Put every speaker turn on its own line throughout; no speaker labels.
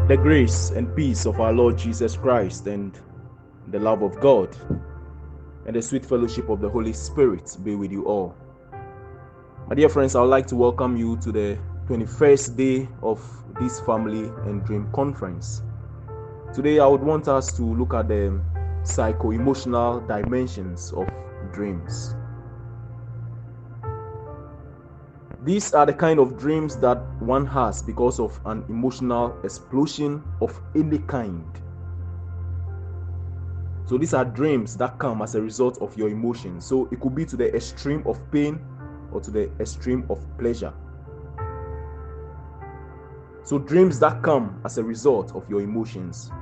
The grace and peace of our Lord Jesus Christ and the love of God and the sweet fellowship of the Holy Spirit be with you all. My dear friends, I would like to welcome you to the 21st day of this Family and Dream Conference. Today, I would want us to look at the psycho-emotional dimensions of dreams. These are the kind of dreams that one has because of an emotional explosion of any kind. So these are dreams that come as a result of your emotions. So it could be to the extreme of pain or to the extreme of pleasure. So dreams that come as a result of your emotions.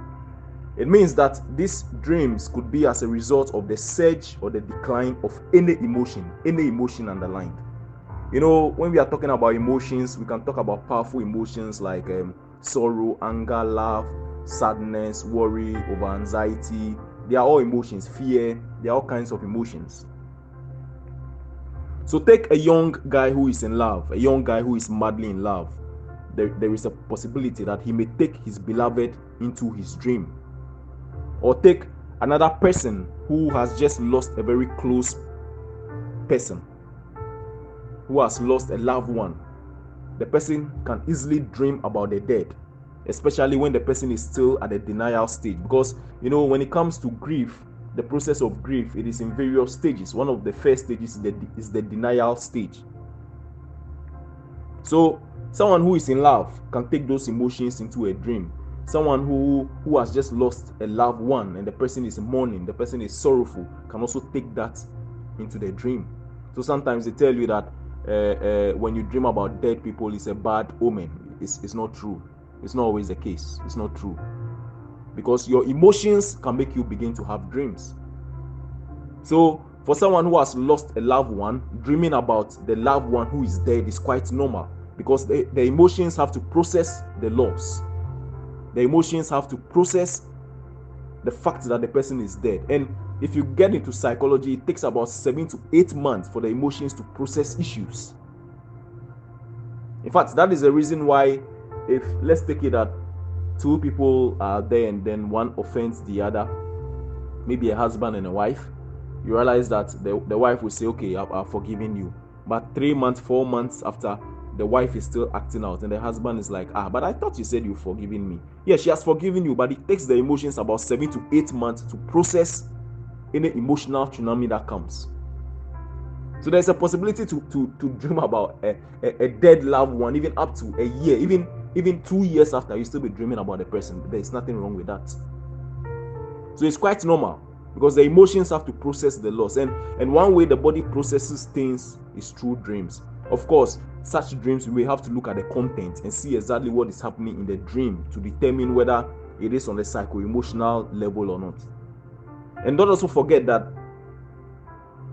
It means that these dreams could be as a result of the surge or the decline of any emotion underlined. You know, when we are talking about emotions, we can talk about powerful emotions like sorrow, anger, love, sadness, worry, over anxiety. They are all emotions. Fear, they are all kinds of emotions. So take a young guy who is in love, a young guy who is madly in love. There is a possibility that he may take his beloved into his dream. Or take another person who has just lost a very close person, who has lost a loved one. The person can easily dream about the dead, especially when the person is still at the denial stage. Because, you know, when it comes to grief, the process of grief, it is in various stages. One of the first stages is the denial stage. So someone who is in love can take those emotions into a dream. Someone who has just lost a loved one and the person is mourning, the person is sorrowful, can also take that into the dream. So sometimes they tell you that when you dream about dead people, it's a bad omen. It's not true. It's not always the case. It's not true. Because your emotions can make you begin to have dreams. So for someone who has lost a loved one, dreaming about the loved one who is dead is quite normal, because the emotions have to process the loss. The emotions have to process the fact that the person is dead. And if you get into psychology, it takes about 7 to 8 months for the emotions to process issues. In fact, that is the reason why, if let's take it that two people are there and then one offends the other, maybe a husband and a wife, you realize that the wife will say, okay, I've forgiven you. But 3 months, 4 months after, the wife is still acting out and the husband is like, but I thought you said you've forgiven me. Yeah, she has forgiven you, but it takes the emotions about 7 to 8 months to process any emotional tsunami that comes. So there's a possibility to dream about a dead loved one, even up to a year, even 2 years after, you still be dreaming about the person. There's nothing wrong with that. So it's quite normal, because the emotions have to process the loss, and one way the body processes things is through dreams. Of course, such dreams, we have to look at the content and see exactly what is happening in the dream to determine whether it is on the psycho-emotional level or not. And don't also forget that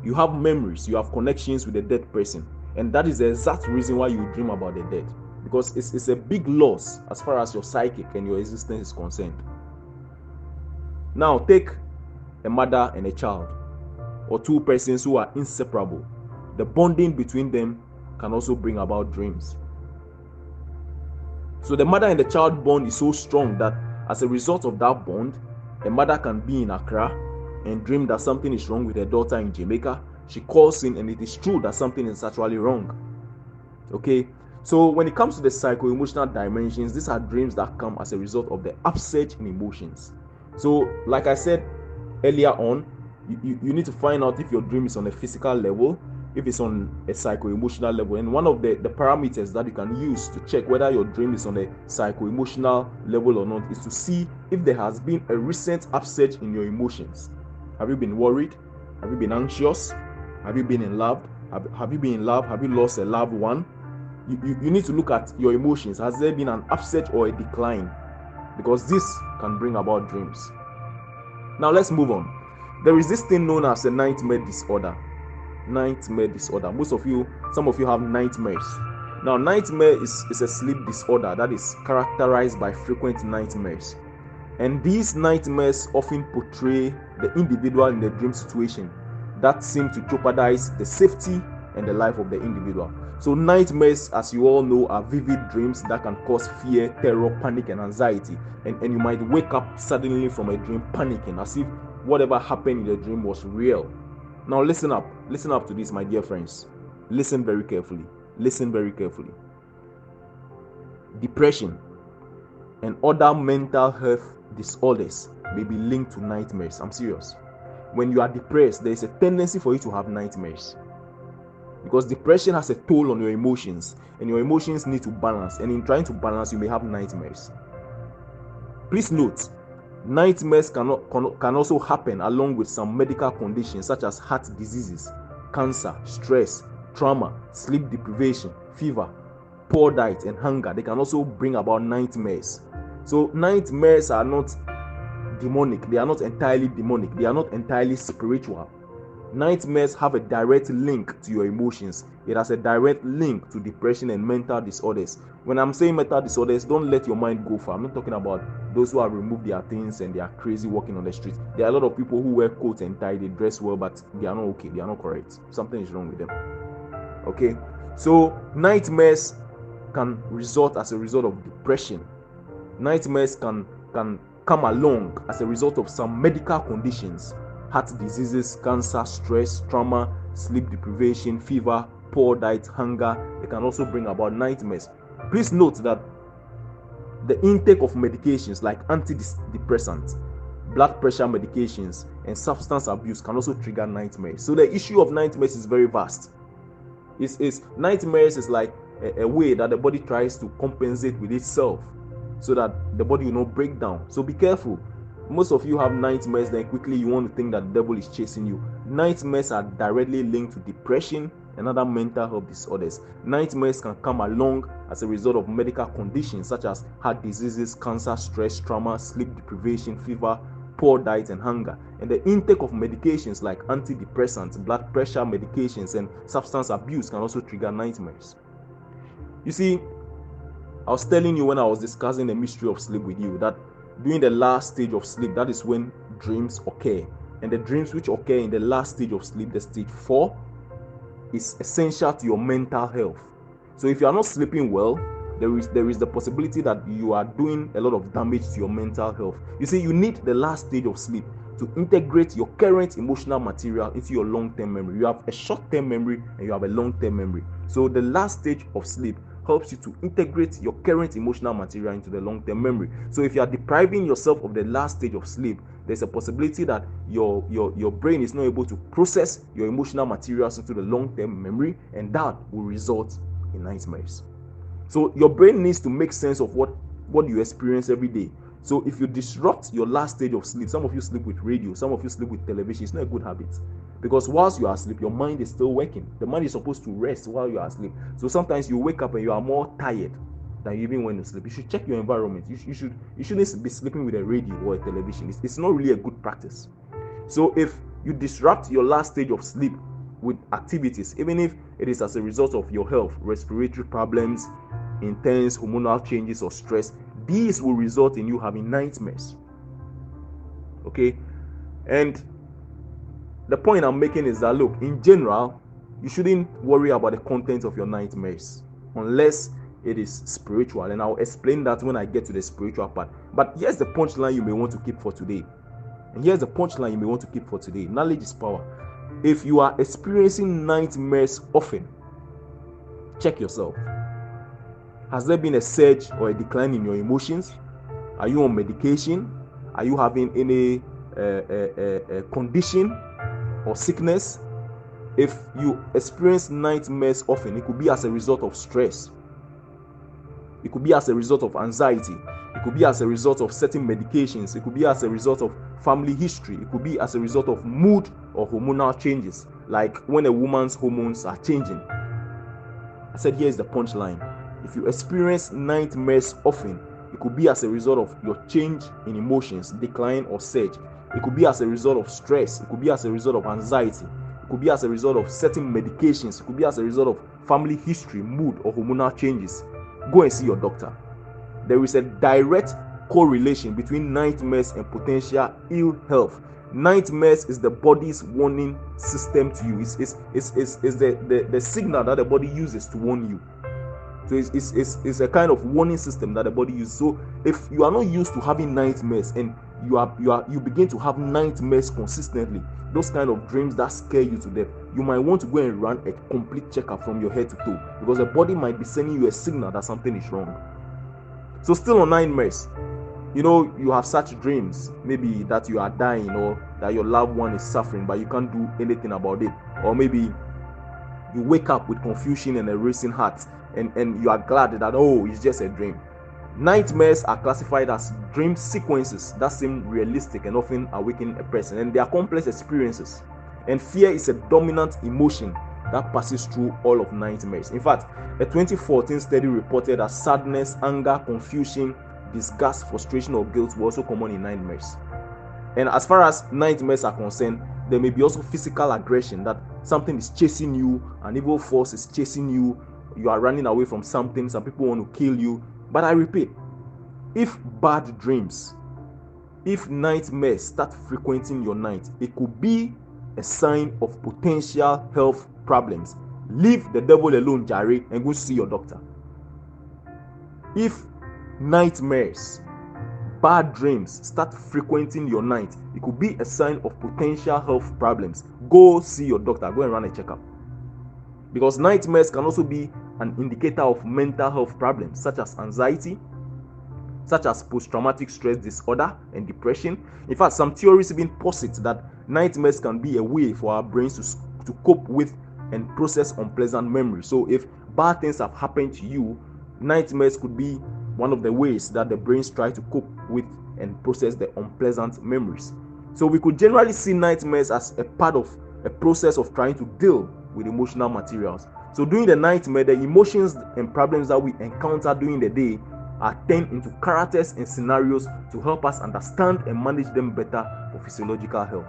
you have memories, you have connections with the dead person, and that is the exact reason why you dream about the dead, because it's a big loss as far as your psychic and your existence is concerned. Now take a mother and a child, or two persons who are inseparable. The bonding between them can also bring about dreams. So the mother and the child bond is so strong that as a result of that bond, a mother can be in Accra and dream that something is wrong with her daughter in Jamaica. She calls in and it is true that something is actually wrong. Okay, so when it comes to the psycho-emotional dimensions, these are dreams that come as a result of the upsurge in emotions. So like I said earlier on, you need to find out if your dream is on a physical level, if it's on a psycho-emotional level. And one of the parameters that you can use to check whether your dream is on a psycho-emotional level or not is to see if there has been a recent upsurge in your emotions. Have you been worried? Have you been anxious? Have you been in love? Have you been in love? Have you lost a loved one? You need to look at your emotions. Has there been an upsurge or a decline? Because this can bring about dreams. Now let's move on. There is this thing known as a nightmare disorder. Nightmare disorder. Some of you have nightmares. Now, nightmare is a sleep disorder that is characterized by frequent nightmares. And these nightmares often portray the individual in the dream situation that seem to jeopardize the safety and the life of the individual. So nightmares, as you all know, are vivid dreams that can cause fear, terror, panic, and anxiety. And you might wake up suddenly from a dream panicking, as if whatever happened in the dream was real. Now listen up to this, my dear friends. Listen very carefully. Depression and other mental health disorders may be linked to nightmares. I'm serious. When you are depressed, there is a tendency for you to have nightmares, because depression has a toll on your emotions, and your emotions need to balance, and in trying to balance, you may have nightmares. Please note, nightmares can also happen along with some medical conditions such as heart diseases, cancer, stress, trauma, sleep deprivation, fever, poor diet, and hunger. They can also bring about nightmares. So nightmares are not demonic. They are not entirely demonic. They are not entirely spiritual. Nightmares have a direct link to your emotions. It has a direct link to depression and mental disorders. When I'm saying mental disorders, don't let your mind go far. I'm not talking about those who have removed their things and they are crazy walking on the street. There are a lot of people who wear coats and tie, they dress well, but they are not okay. They are not correct. Something is wrong with them. Okay? So nightmares can result as a result of depression. Nightmares can come along as a result of some medical conditions. Heart diseases, cancer, stress, trauma, sleep deprivation, fever, poor diet, hunger. They can also bring about nightmares. Please note that the intake of medications like antidepressants, blood pressure medications, and substance abuse can also trigger nightmares. So the issue of nightmares is very vast. Nightmares is like a way that the body tries to compensate with itself so that the body will not break down. So be careful. Most of you have nightmares, then quickly you want to think that the devil is chasing you. Nightmares are directly linked to depression and other mental health disorders. Nightmares can come along as a result of medical conditions such as heart diseases, cancer, stress, trauma, sleep deprivation, fever, poor diet, and hunger. And the intake of medications like antidepressants, blood pressure medications, and substance abuse can also trigger nightmares. You see, I was telling you when I was discussing the mystery of sleep with you that during the last stage of sleep, that is when dreams occur. And the dreams which occur in the last stage of sleep, the stage 4, is essential to your mental health. So if you are not sleeping well, there is the possibility that you are doing a lot of damage to your mental health. You see, you need the last stage of sleep to integrate your current emotional material into your long-term memory. You have a short-term memory and you have a long-term memory. So the last stage of sleep helps you to integrate your current emotional material into the long-term memory. So if you are depriving yourself of the last stage of sleep, there's a possibility that your brain is not able to process your emotional materials into the long-term memory, and that will result in nightmares. So your brain needs to make sense of what you experience every day. So if you disrupt your last stage of sleep, some of you sleep with radio, some of you sleep with television, it's not a good habit. Because whilst you are asleep, your mind is still working. The mind is supposed to rest while you are asleep. So sometimes you wake up and you are more tired than you even when you sleep. You should check your environment. You shouldn't be sleeping with a radio or a television. It's not really a good practice. So if you disrupt your last stage of sleep with activities, even if it is as a result of your health, respiratory problems, intense hormonal changes, or stress, these will result in you having nightmares. Okay? And the point I'm making is that, look, in general, you shouldn't worry about the content of your nightmares unless it is spiritual. And I'll explain that when I get to the spiritual part. But here's the punchline you may want to keep for today. Knowledge is power. If you are experiencing nightmares often, check yourself. Has there been a surge or a decline in your emotions? Are you on medication? Are you having any condition or sickness? If you experience nightmares often, it could be as a result of stress. It could be as a result of anxiety. It could be as a result of certain medications. It could be as a result of family history. It could be as a result of mood or hormonal changes, like when a woman's hormones are changing. I said, here's the punchline. If you experience nightmares often, it could be as a result of your change in emotions, decline or surge. It could be as a result of stress. It could be as a result of anxiety. It could be as a result of certain medications. It could be as a result of family history, mood, or hormonal changes. Go and see your doctor. There is a direct correlation between nightmares and potential ill health. Nightmares is the body's warning system to you. It's the signal that the body uses to warn you. So it's a kind of warning system that the body uses. So if you are not used to having nightmares and you begin to have nightmares consistently, those kind of dreams that scare you to death, you might want to go and run a complete checkup from your head to toe, because the body might be sending you a signal that something is wrong. So still on nightmares, you have such dreams, maybe that you are dying or that your loved one is suffering, but you can't do anything about it. Or maybe you wake up with confusion and a racing heart, and you are glad that, it's just a dream. Nightmares are classified as dream sequences that seem realistic and often awaken a person, and they are complex experiences. And fear is a dominant emotion that passes through all of nightmares. In fact, a 2014 study reported that sadness, anger, confusion, disgust, frustration, or guilt were also common in nightmares. And as far as nightmares are concerned, there may be also physical aggression, that something is chasing you, an evil force is chasing you, you are running away from something, some people want to kill you. But I repeat, if bad dreams, if nightmares start frequenting your night, it could be a sign of potential health problems. Leave the devil alone, Jare, and go see your doctor. If nightmares, bad dreams start frequenting your night, it could be a sign of potential health problems. Go see your doctor, go and run a checkup. Because nightmares can also be an indicator of mental health problems, such as anxiety, such as post-traumatic stress disorder and depression. In fact, some theories even posit that nightmares can be a way for our brains to cope with and process unpleasant memories. So if bad things have happened to you, nightmares could be one of the ways that the brains try to cope with and process the unpleasant memories. So we could generally see nightmares as a part of a process of trying to deal with emotional materials. So during the nightmare, the emotions and problems that we encounter during the day are turned into characters and scenarios to help us understand and manage them better for physiological health.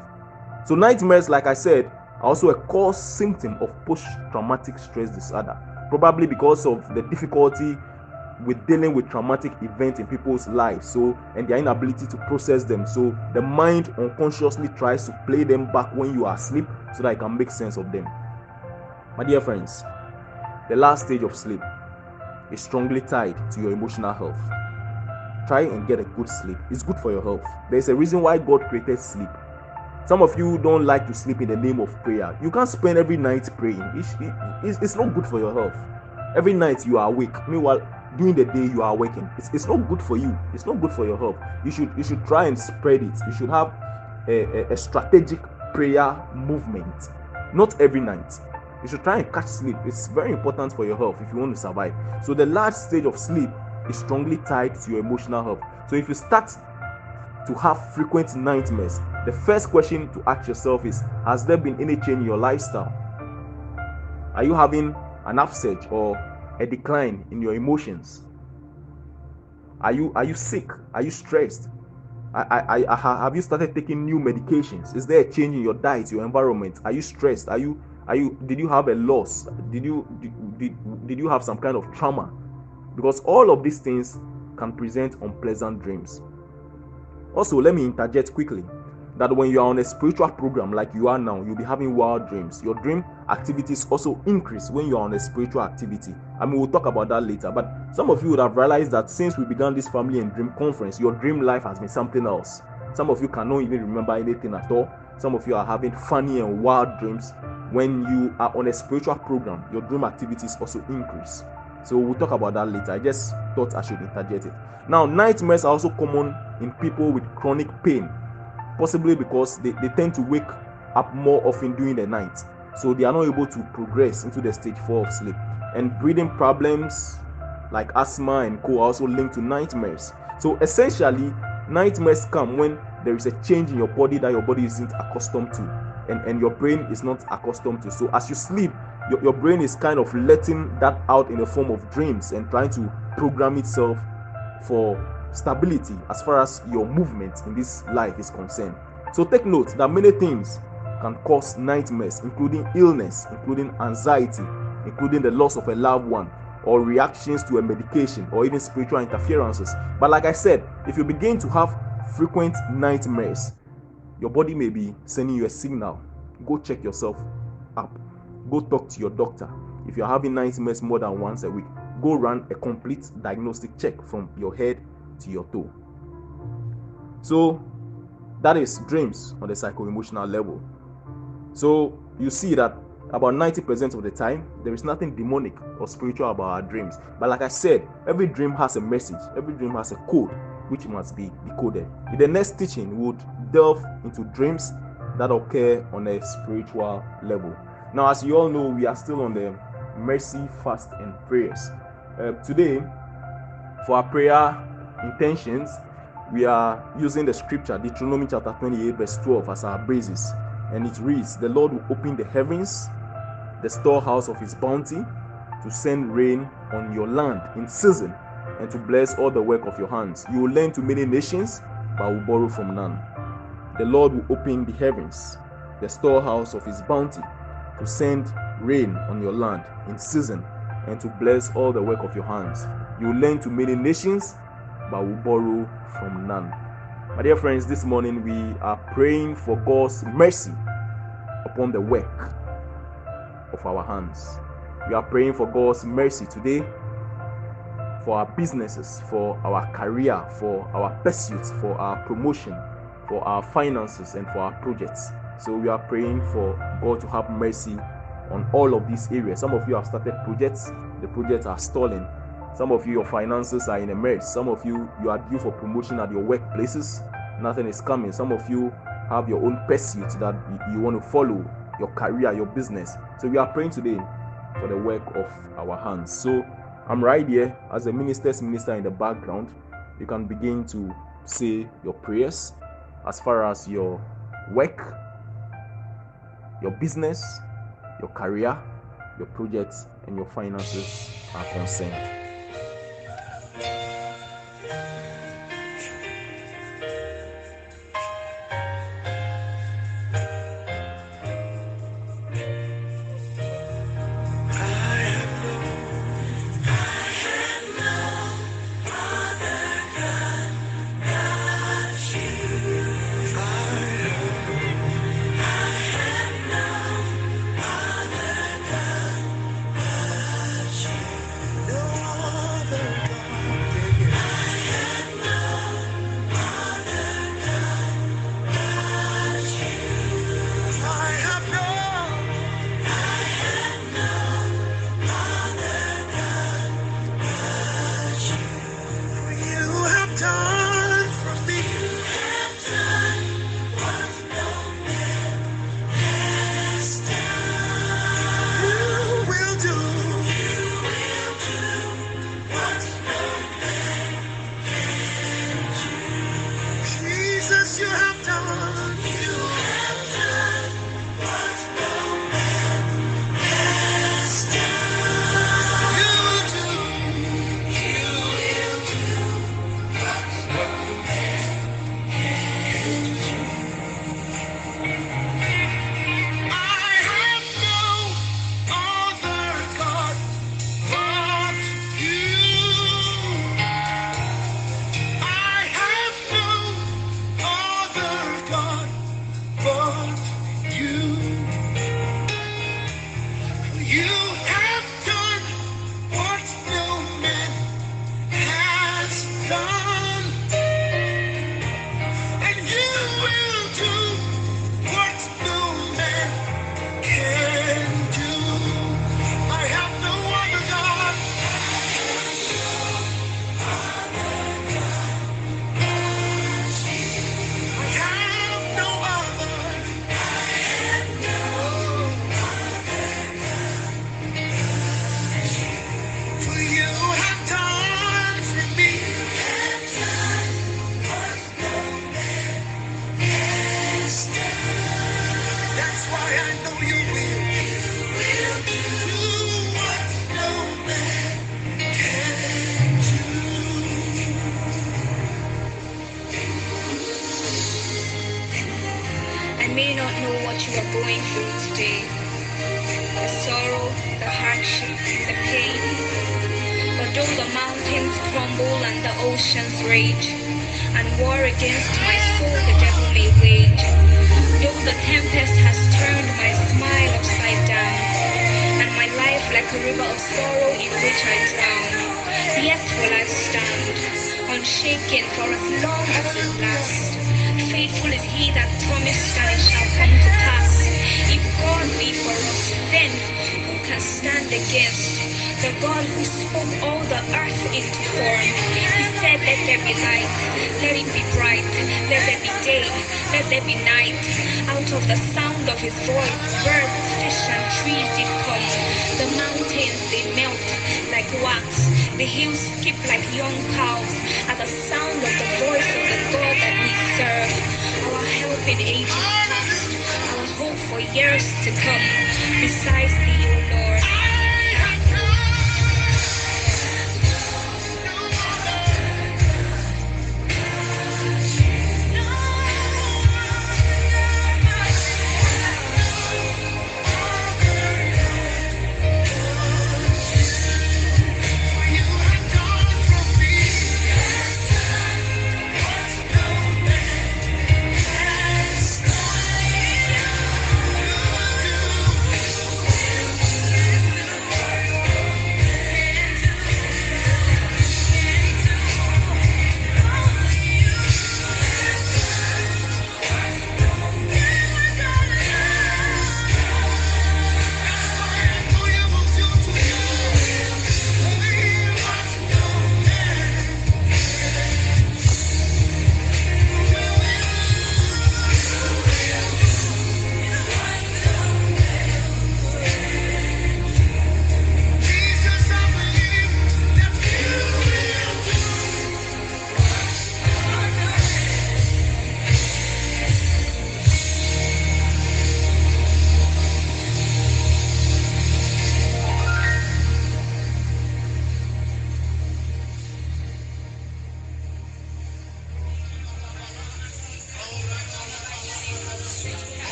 So nightmares, like I said, are also a core symptom of post-traumatic stress disorder, probably because of the difficulty with dealing with traumatic events in people's lives, and their inability to process them. So the mind unconsciously tries to play them back when you are asleep so that it can make sense of them. My dear friends, the last stage of sleep is strongly tied to your emotional health. Try and get a good sleep. It's good for your health. There's a reason why God created sleep. Some of you don't like to sleep in the name of prayer. You can't spend every night praying. It's not good for your health. Every night you are awake. Meanwhile, during the day you are awakened. It's not good for you. It's not good for your health. You should try and spread it. You should have a strategic prayer movement. Not every night. You should try and catch sleep. It's very important for your health if you want to survive. So the last stage of sleep is strongly tied to your emotional health. So if you start to have frequent nightmares, the first question to ask yourself is, has there been any change in your lifestyle? Are you having an upsurge or a decline in your emotions? Are you sick? Are you stressed? Have you started taking new medications? Is there a change in your diet, your environment? Are you stressed? Did you have a loss? Did you have some kind of trauma? Because all of these things can present unpleasant dreams. Also, let me interject quickly that when you are on a spiritual program like you are now, you'll be having wild dreams. Your dream activities also increase when you are on a spiritual activity. We'll talk about that later. But some of you would have realized that since we began this family and dream conference, your dream life has been something else. Some of you cannot even remember anything at all. Some of you are having funny and wild dreams. When you are on a spiritual program, your dream activities also increase. So we'll talk about that later. I just thought I should interject it. Now, nightmares are also common in people with chronic pain, possibly because they tend to wake up more often during the night. So they are not able to progress into the stage 4 of sleep. And breathing problems like asthma and co are also linked to nightmares. So essentially, nightmares come when there is a change in your body that your body isn't accustomed to, and your brain is not accustomed to. So as you sleep, your brain is kind of letting that out in the form of dreams and trying to program itself for stability as far as your movement in this life is concerned. So take note that many things can cause nightmares, including illness, including anxiety, including the loss of a loved one, or reactions to a medication, or even spiritual interferences. But like I said, if you begin to have frequent nightmares, Your body may be sending you a signal. Go check yourself up. Go talk to your doctor. If you're having 90 minutes more than once a week, go run a complete diagnostic check from your head to your toe. So that is dreams on the psycho-emotional level. So you see that about 90% of the time, there is nothing demonic or spiritual about our dreams. But like I said, every dream has a message. Every dream has a code which must be decoded. In the next teaching, we would delve into dreams that occur on a spiritual level. Now, as you all know, we are still on the mercy, fast, and prayers. Today, for our prayer intentions, we are using the scripture, Deuteronomy chapter 28, verse 12, as our basis. And it reads, "The Lord will open the heavens, the storehouse of his bounty, to send rain on your land in season, and to bless all the work of your hands. You will lend to many nations, but will borrow from none." The Lord will open the heavens, the storehouse of his bounty, to send rain on your land in season, and to bless all the work of your hands. You will lend to many nations, but will borrow from none. My dear friends, this morning we are praying for God's mercy upon the work of our hands. We are praying for God's mercy today for our businesses, for our career, for our pursuits, for our promotion, for our finances, and for our projects. So we are praying for God to have mercy on all of these areas. Some of you have started projects, the projects are stalling. Some of you, your finances are in a mess. Some of you, you are due for promotion at your workplaces. Nothing is coming. Some of you have your own pursuits that you want to follow, your career, your business. So we are praying today for the work of our hands. So I'm right here as a minister's minister in the background. You can begin to say your prayers as far as your work, your business, your career, your projects, and your finances are concerned.
may not know what you are going through today, the sorrow, the hardship, the pain. But though the mountains crumble and the oceans rage, and war against my soul the devil may wage, the tempest has turned my smile upside down, and my life like a river of sorrow in which I drown. Yet will I stand, unshaken for as long as it lasts. Faithful is he that promised, and it shall come to pass. If God be for us, then who can stand against? The God who spoke all the earth into form. He said, let there be light, let it be bright, let there be day, let there be night. Out of the sound of his voice, birds, fish, and trees did come. The mountains, they melt like wax. The hills skip like young cows at the sound of the voice of the God that we serve. Our help in ages past, our hope for years to come. Besides thee, O Lord.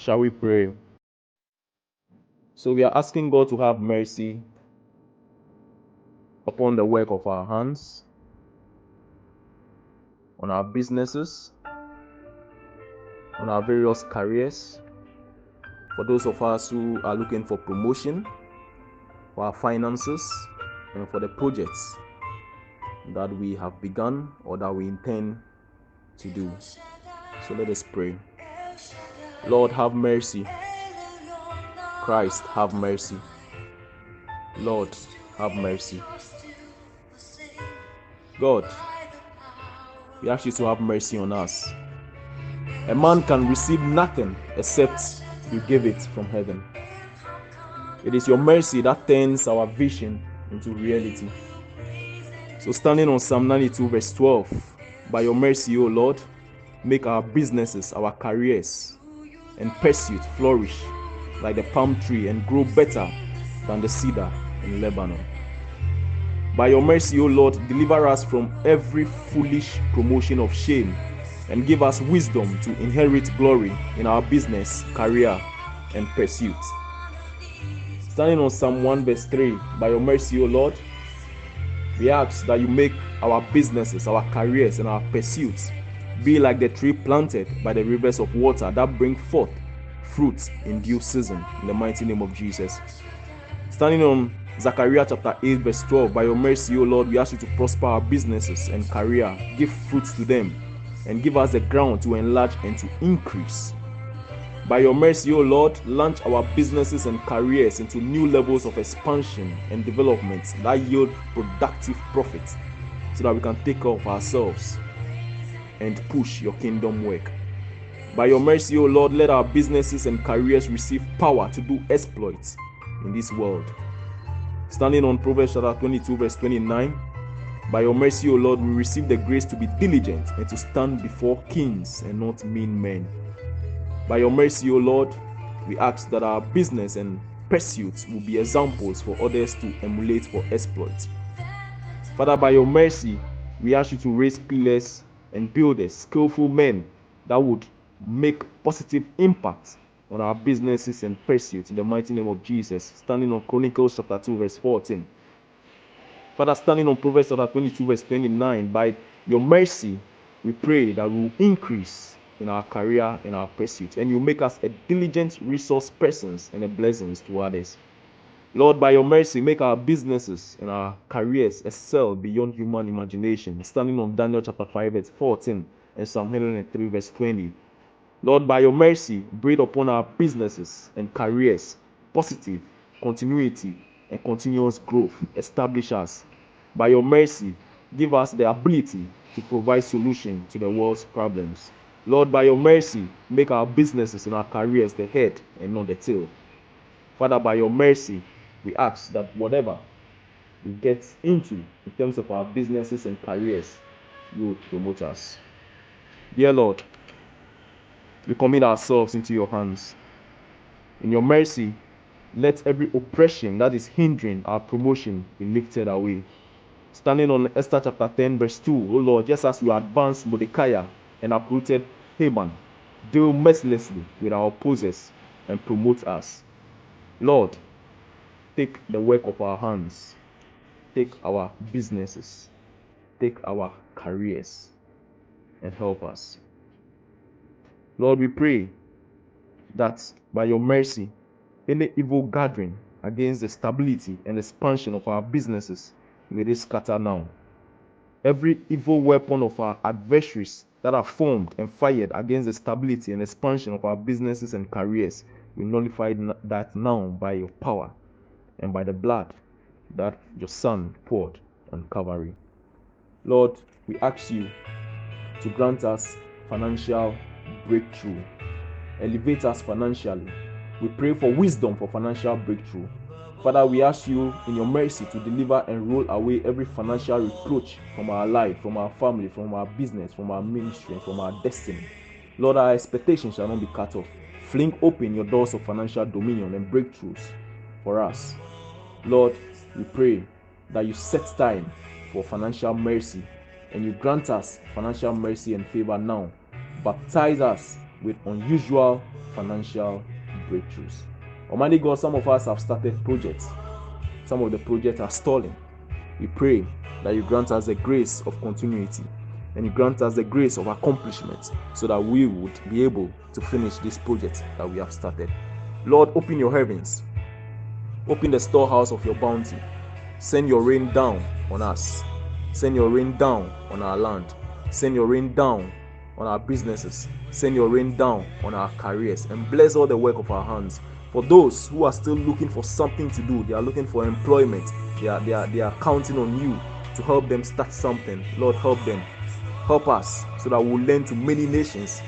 Shall we pray? So we are asking God to have mercy upon the work of our hands, on our businesses, on our various careers, for those of us who are looking for promotion, for our finances, and for the projects that we have begun or that we intend to do. So let us pray. Lord, have mercy. Christ, have mercy. Lord, have mercy. God, we ask you to have mercy on us. A man can receive nothing except you give it from heaven. It is your mercy that turns our vision into reality. So standing on Psalm 92 verse 12, by your mercy, O Lord, make our businesses, our careers, and pursuit flourish like the palm tree and grow better than the cedar in Lebanon. By your mercy, O Lord, deliver us from every foolish promotion of shame and give us wisdom to inherit glory in our business, career, and pursuit. Standing on Psalm 1 verse 3, by your mercy, O Lord, we ask that you make our businesses, our careers, and our pursuits be like the tree planted by the rivers of water that bring forth fruits in due season, in the mighty name of Jesus. Standing on Zechariah chapter 8 verse 12, by your mercy, O Lord, we ask you to prosper our businesses and career, give fruits to them, and give us the ground to enlarge and to increase. By your mercy, O Lord, launch our businesses and careers into new levels of expansion and development that yield productive profits so that we can take care of ourselves and push your kingdom work. By your mercy, O Lord, let our businesses and careers receive power to do exploits in this world. Standing on Proverbs chapter 22 verse 29, by your mercy, O Lord, we receive the grace to be diligent and to stand before kings and not mean men. By your mercy, O Lord, we ask that our business and pursuits will be examples for others to emulate for exploits. Father, by your mercy, we ask you to raise pillars and builders, skillful men that would make positive impact on our businesses and pursuits in the mighty name of Jesus. Standing on Chronicles chapter 2 verse 14. Father, standing on Proverbs chapter 22 verse 29, by your mercy, we pray that we will increase in our career, in our pursuit, and you make us a diligent resource persons and a blessings to others. Lord, by your mercy, make our businesses and our careers excel beyond human imagination. Standing on Daniel chapter 5 verse 14 and Psalm 103 verse 20. Lord, by your mercy, breathe upon our businesses and careers positive continuity and continuous growth. Establish us. By your mercy, give us the ability to provide solutions to the world's problems. Lord, by your mercy, make our businesses and our careers the head and not the tail. Father, by your mercy, we ask that whatever we get into in terms of our businesses and careers, you will promote us. Dear Lord, we commit ourselves into your hands. In your mercy, let every oppression that is hindering our promotion be lifted away. Standing on Esther chapter 10 verse 2, O Lord, just as you advanced Mordecai and uprooted Haman, deal mercilessly with our opposers and promote us. Lord, take the work of our hands, take our businesses, take our careers, and help us. Lord, we pray that by your mercy, any evil gathering against the stability and expansion of our businesses may they scatter now. Every evil weapon of our adversaries that are formed and fired against the stability and expansion of our businesses and careers, we nullify that now by your power and by the blood that your Son poured on Calvary. Lord, we ask you to grant us financial breakthrough. Elevate us financially. We pray for wisdom for financial breakthrough. Father, we ask you in your mercy to deliver and roll away every financial reproach from our life, from our family, from our business, from our ministry, and from our destiny. Lord, our expectations shall not be cut off. Fling open your doors of financial dominion and breakthroughs for us. Lord, we pray that you set time for financial mercy and you grant us financial mercy and favor now. Baptize us with unusual financial breakthroughs. Almighty God, some of us have started projects. Some of the projects are stalling. We pray that you grant us the grace of continuity and you grant us the grace of accomplishment so that we would be able to finish this project that we have started. Lord, open your heavens. Open the storehouse of your bounty. Send your rain down on us. Send your rain down on our land. Send your rain down on our businesses. Send your rain down on our careers and bless all the work of our hands. For those who are still looking for something to do, they are looking for employment. They are counting on you to help them start something. Lord, help them. Help us so that we'll lend to many nations,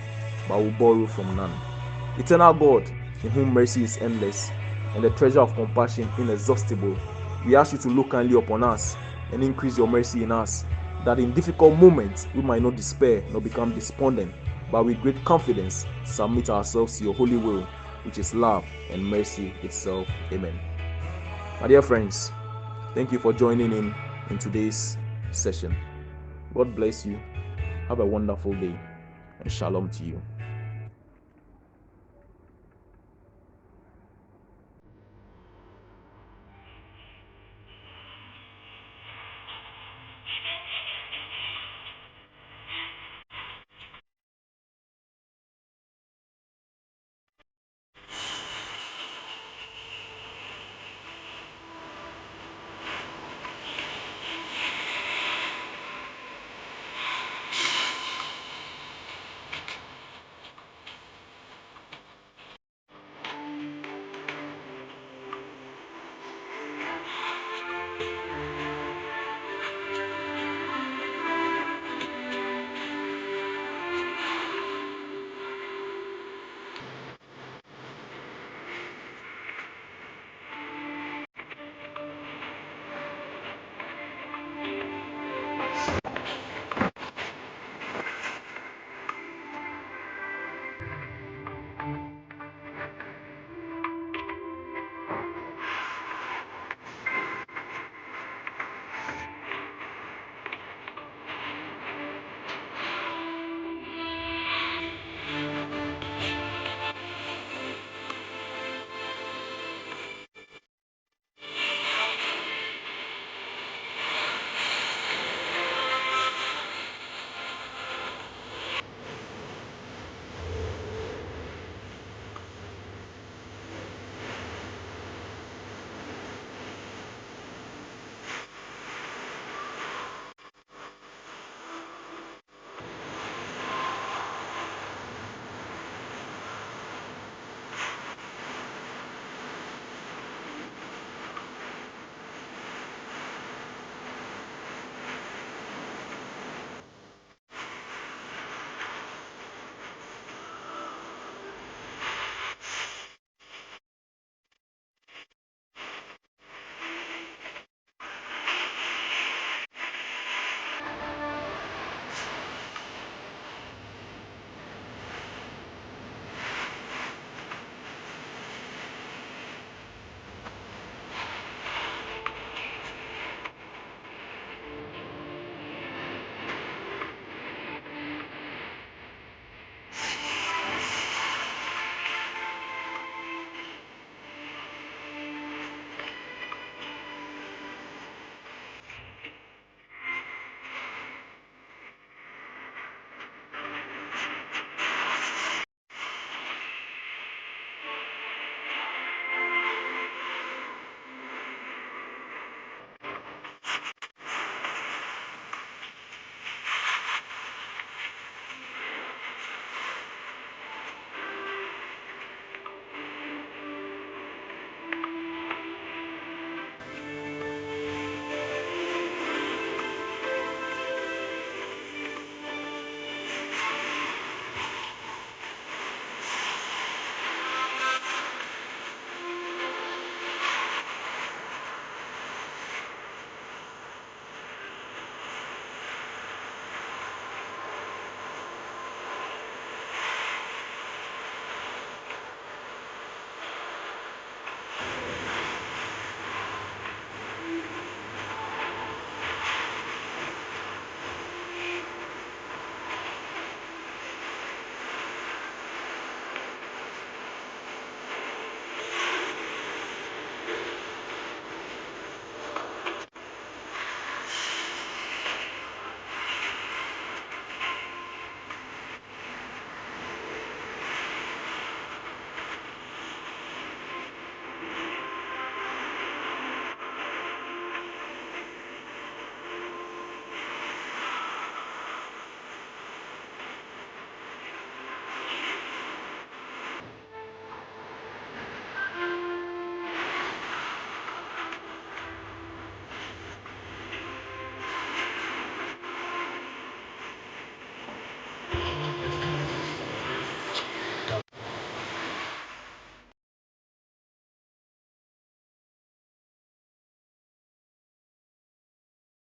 but we'll borrow from none. Eternal God, in whom mercy is endless and the treasure of compassion inexhaustible, we ask you to look kindly upon us and increase your mercy in us, that in difficult moments we might not despair nor become despondent, but with great confidence submit ourselves to your holy will, which is love and mercy itself. Amen. My dear friends, thank you for joining in today's session. God bless you. Have a wonderful day, and shalom to you.